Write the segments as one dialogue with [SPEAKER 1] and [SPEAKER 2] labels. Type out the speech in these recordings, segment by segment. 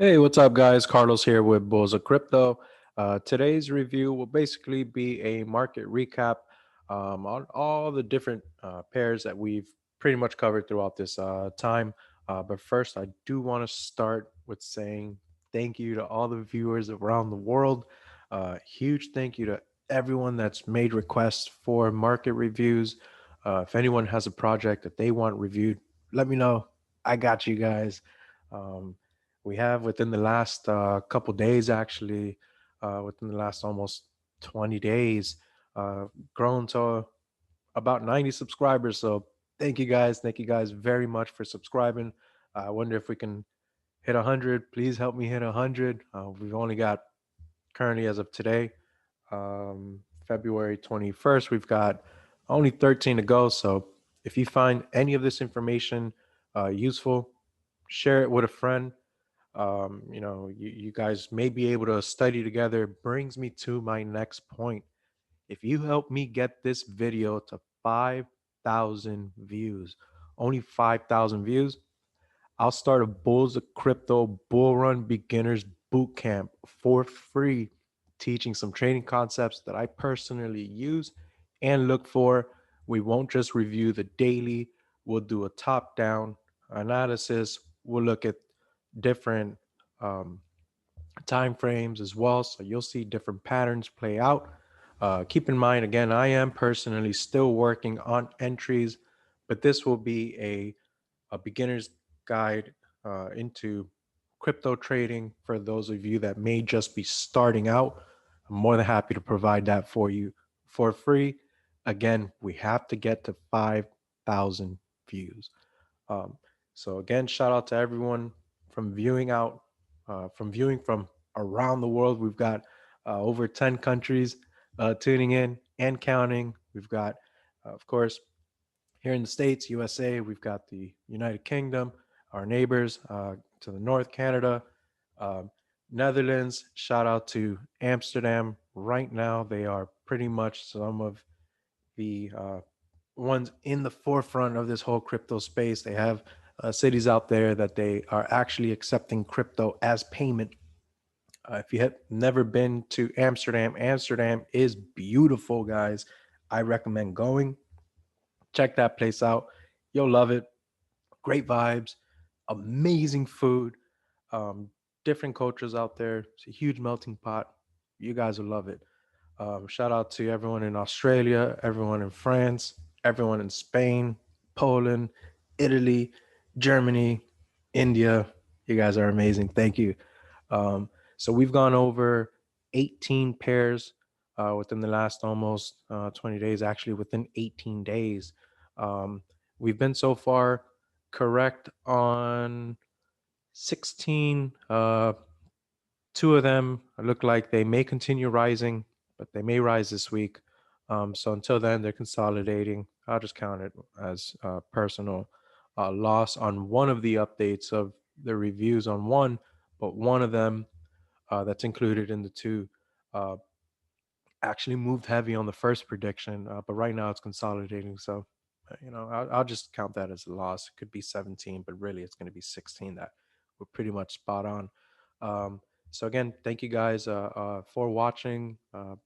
[SPEAKER 1] Hey, what's up, guys? Carlos here with Bulls of Crypto. Today's review will basically be a market recap on all the different pairs that we've pretty much covered throughout this time. But first, I do want to start with saying thank you to all the viewers around the world. Huge thank you to everyone that's made requests for market reviews. If anyone has a project that they want reviewed, let me know. I got you guys. Um, we have within the last couple days, actually, within the last almost 20 days, grown to about 90 subscribers. So thank you guys. Thank you guys very much for subscribing. I wonder if we can hit 100. Please help me hit 100. We've only got currently, as of today, February 21st, we've got only 13 to go. So if you find any of this information useful, share it with a friend. You guys may be able to study together. Brings me to my next point. If you help me get this video to 5,000 views, only 5,000 views, I'll start a Bulls of Crypto Bull Run Beginners Bootcamp for free, teaching some trading concepts that I personally use and look for. We won't just review the daily, we'll do a top down analysis. We'll look at different um, time frames as well. So you'll see different patterns play out. Keep in mind, again, I am personally still working on entries, but this will be a beginner's guide into crypto trading for those of you that may just be starting out. I'm more than happy to provide that for you for free. Again, we have to get to 5,000 views. Um, so again, shout out to everyone from viewing from around the world. We've got over 10 countries tuning in and counting. We've got, of course, here in the States, USA, we've got the United Kingdom, our neighbors to the north, Canada, um, Netherlands. Shout out to Amsterdam. Right now, they are pretty much some of the ones in the forefront of this whole crypto space. They have cities out there that they are actually accepting crypto as payment. If you have never been to Amsterdam, Amsterdam is beautiful, guys. I recommend going. Check that place out. You'll love it. Great vibes, amazing food, um, different cultures out there. It's a huge melting pot. You guys will love it. Shout out to everyone in Australia, everyone in France, everyone in Spain, Poland, Italy, Germany, India. You guys are amazing. Thank you. So we've gone over 18 pairs within the last almost 20 days, actually, within 18 days. Um, we've been so far correct on 16. Two of them look like they may continue rising, but they may rise this week. So until then, they're consolidating. I'll just count it as personal loss on one of the updates of the reviews on one, but one of them that's included in the two uh, actually moved heavy on the first prediction, but right now it's consolidating. So, I'll just count that as a loss. It could be 17, but really it's going to be 16 that we're pretty much spot on. So again, thank you guys for watching,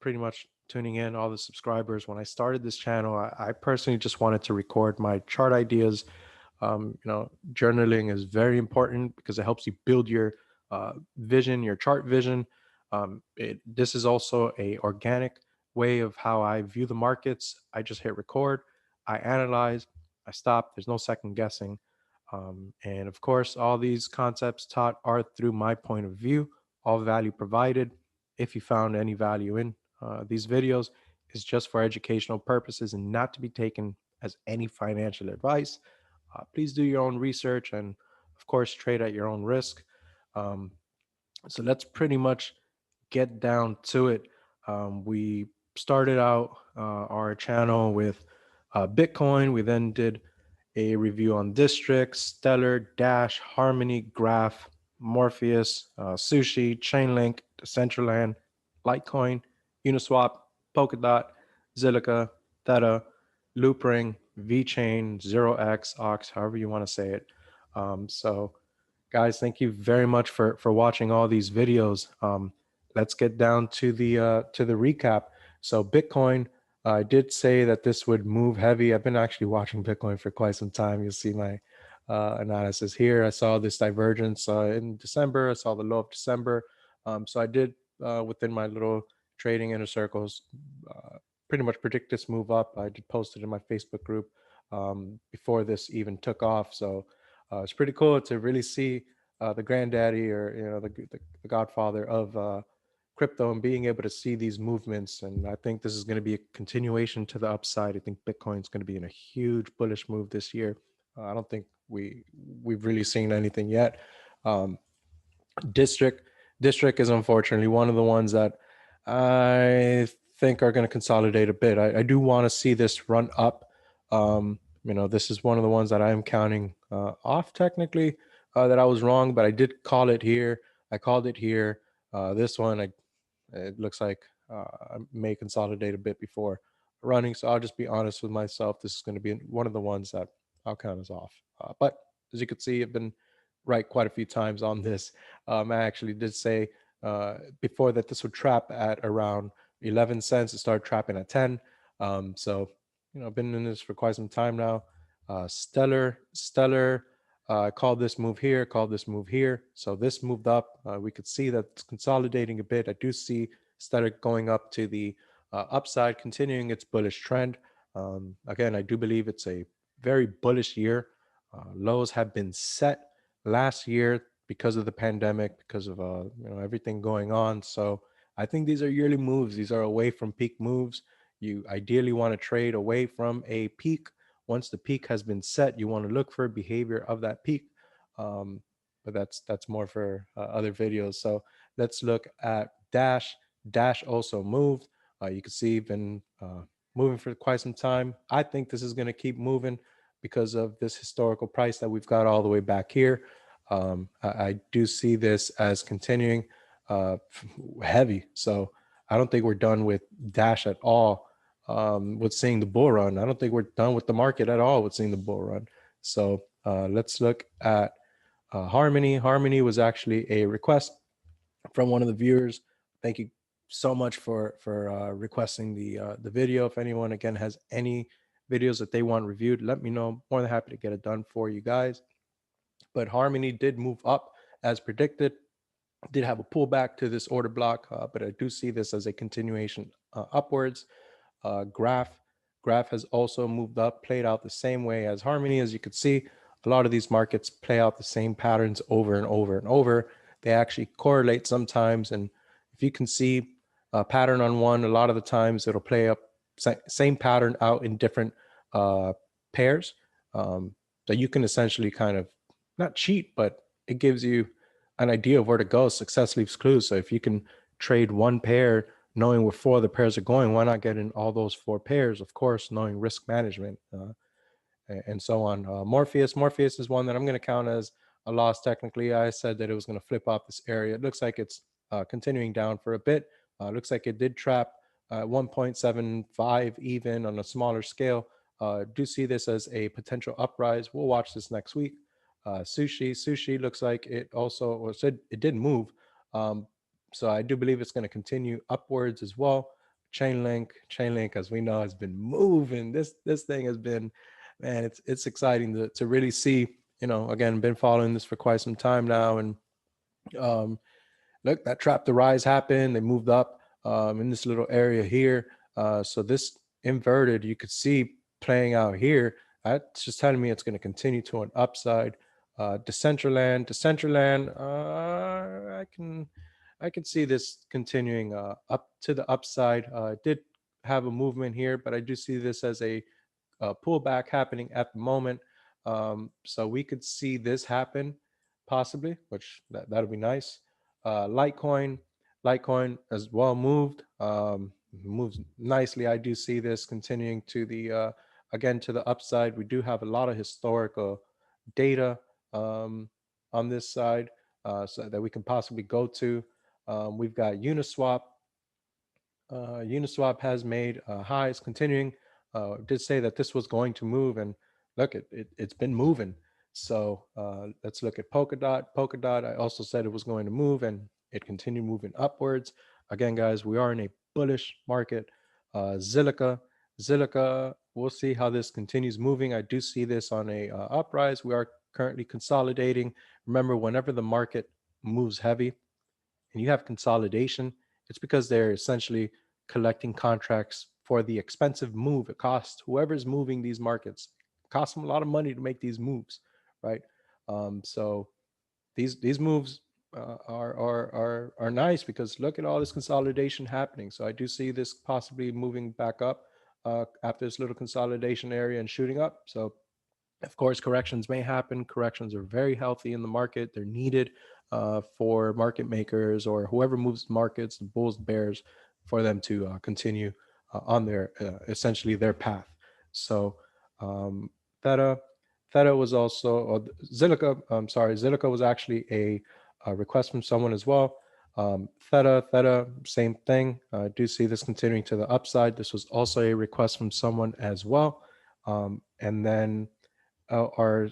[SPEAKER 1] pretty much tuning in, all the subscribers. When I started this channel, I personally just wanted to record my chart ideas. Journaling is very important because it helps you build your vision, your chart vision. This is also a organic way of how I view the markets. I just hit record, I analyze, I stop. There's no second guessing. And of course, all these concepts taught are through my point of view. All value provided, if you found any value in these videos, is just for educational purposes and not to be taken as any financial advice. Please do your own research and, of course, trade at your own risk. Um, so let's pretty much get down to it. We started out our channel with Bitcoin. We then did a review on District, Stellar, Dash, Harmony, Graph, Morpheus, Sushi, ChainLink, Decentraland, Litecoin, Uniswap, PolkaDot, Zilliqa, Theta, Loopring, VeChain, 0x, Ox, however you want to say it. So Guys, thank you very much for watching all these videos. Let's get down to the recap. So Bitcoin, I did say that this would move heavy. I've been actually watching Bitcoin for quite some time. You'll see my analysis here. I saw this divergence in December. I saw the low of December. So I did within my little trading inner circles pretty much predict this move up. I did post it in my Facebook group before this even took off. So it's pretty cool to really see the granddaddy, or the godfather of crypto, and being able to see these movements. And I think this is going to be a continuation to the upside. I think Bitcoin's going to be in a huge bullish move this year. I don't think we've really seen anything yet. Um, District District is unfortunately one of the ones that I think are going to consolidate a bit. I do want to see this run up. This is one of the ones that I am counting off technically, that I was wrong, but I did call it here. I called it here. This one, it looks like I may consolidate a bit before running. So I'll just be honest with myself. This is going to be one of the ones that I'll count as off. But as you can see, I've been right quite a few times on this. I actually did say before that this would trap at around 11 cents. It started trapping at 10. So, I've been in this for quite some time now. Stellar. Called this move here, called this move here. So this moved up. We could see that it's consolidating a bit. I do see Stellar going up to the upside, continuing its bullish trend. Again, I do believe it's a very bullish year. Lows have been set last year because of the pandemic, because of everything going on. So I think these are yearly moves. These are away from peak moves. You ideally want to trade away from a peak. Once the peak has been set, you want to look for behavior of that peak. But that's more for other videos. So let's look at Dash. Dash also moved. You can see been moving for quite some time. I think this is going to keep moving because of this historical price that we've got all the way back here. I do see this as continuing heavy. So I don't think we're done with Dash at all with seeing the bull run. I don't think we're done with the market at all with seeing the bull run. So let's look at Harmony. Harmony was actually a request from one of the viewers. Thank you so much for requesting the video. If anyone again has any videos that they want reviewed, let me know. More than happy to get it done for you guys. But Harmony did move up as predicted. Did have a pullback to this order block, but I do see this as a continuation upwards. Graph has also moved up, played out the same way as Harmony. As you can see, a lot of these markets play out the same patterns over and over and over. They actually correlate sometimes, and if you can see a pattern on one, a lot of the times it'll play up same pattern out in different pairs. So you can essentially kind of not cheat, but it gives you an idea of where to go. Success leaves clues. So if you can trade one pair knowing where four of the pairs are going, why not get in all those four pairs? Of course, knowing risk management and so on. Morpheus is one that I'm going to count as a loss. Technically, I said that it was going to flip off this area. It looks like it's continuing down for a bit. Looks like it did trap 1.75 even on a smaller scale. Do see this as a potential uprise. We'll watch this next week. Sushi looks like it also said it did move. So I do believe it's going to continue upwards as well. ChainLink, as we know, has been moving. This thing has been, man, it's exciting to really see. Again, been following this for quite some time now, and look, that trap the rise happened. They moved up in this little area here. So this inverted, you could see playing out here. That's just telling me it's going to continue to an upside. Decentraland, I can see this continuing up to the upside. It did have a movement here, but I do see this as a pullback happening at the moment. So we could see this happen possibly, which that'll be nice. Litecoin as well moved, moves nicely. I do see this continuing to the again to the upside. We do have a lot of historical data on this side, so that we can possibly go to. We've got Uniswap. Uniswap has made highs continuing. Did say that this was going to move, and look, it's been moving. So let's look at PolkaDot. PolkaDot, I also said it was going to move, and it continued moving upwards. Again, guys, we are in a bullish market. Zilliqa, we'll see how this continues moving. I do see this on a uprise. We are currently consolidating. Remember, whenever the market moves heavy and you have consolidation, it's because they're essentially collecting contracts for the expensive move. It costs whoever's moving these markets, it costs them a lot of money to make these moves, right? So these moves are nice because look at all this consolidation happening. So I do see this possibly moving back up after this little consolidation area and shooting up. So of course, corrections may happen. Corrections are very healthy in the market. They're needed for market makers or whoever moves markets, the bulls, bears, for them to continue on their essentially their path. So Theta, Theta was also, or Zilliqa, I'm sorry, Zilliqa was actually a request from someone as well. Theta, same thing. I do see this continuing to the upside. This was also a request from someone as well. And then our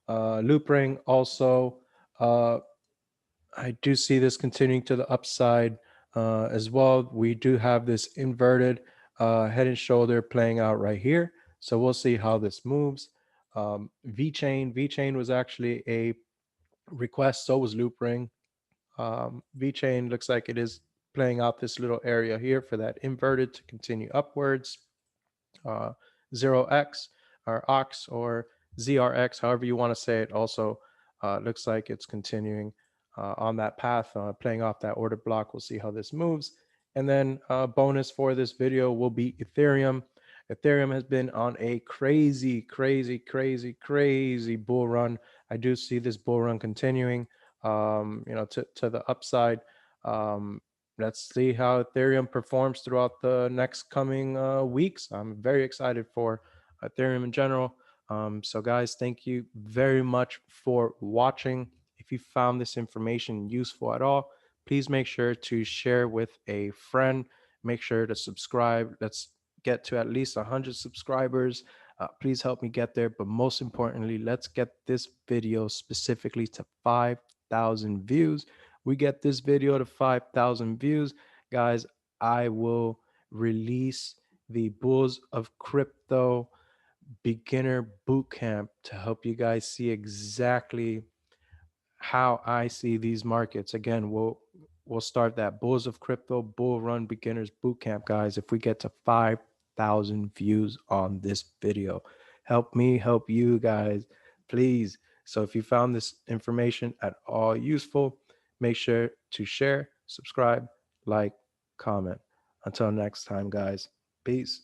[SPEAKER 1] Loopring also, I do see this continuing to the upside as well. We do have this inverted head and shoulder playing out right here. So we'll see how this moves. VeChain was actually a request. So was Loopring. VeChain looks like it is playing out this little area here for that inverted to continue upwards. 0x or ox or ZRX, however you want to say it, also looks like it's continuing on that path, playing off that order block. We'll see how this moves. And then bonus for this video will be Ethereum. Ethereum has been on a crazy bull run. I do see this bull run continuing, to the upside. Let's see how Ethereum performs throughout the next coming weeks. I'm very excited for Ethereum in general. So guys, thank you very much for watching. If you found this information useful at all, please make sure to share with a friend. Make sure to subscribe. Let's get to at least 100 subscribers. Please help me get there. But most importantly, let's get this video specifically to 5,000 views. We get this video to 5,000 views, guys, I will release the Bulls of Crypto Beginner Bootcamp to help you guys see exactly how I see these markets. Again, we'll start that Bulls of Crypto Bull Run Beginners Bootcamp, guys, if we get to 5,000 views on this video. Help me help you guys, please. So if you found this information at all useful, make sure to share, subscribe, like, comment. Until next time, guys. Peace.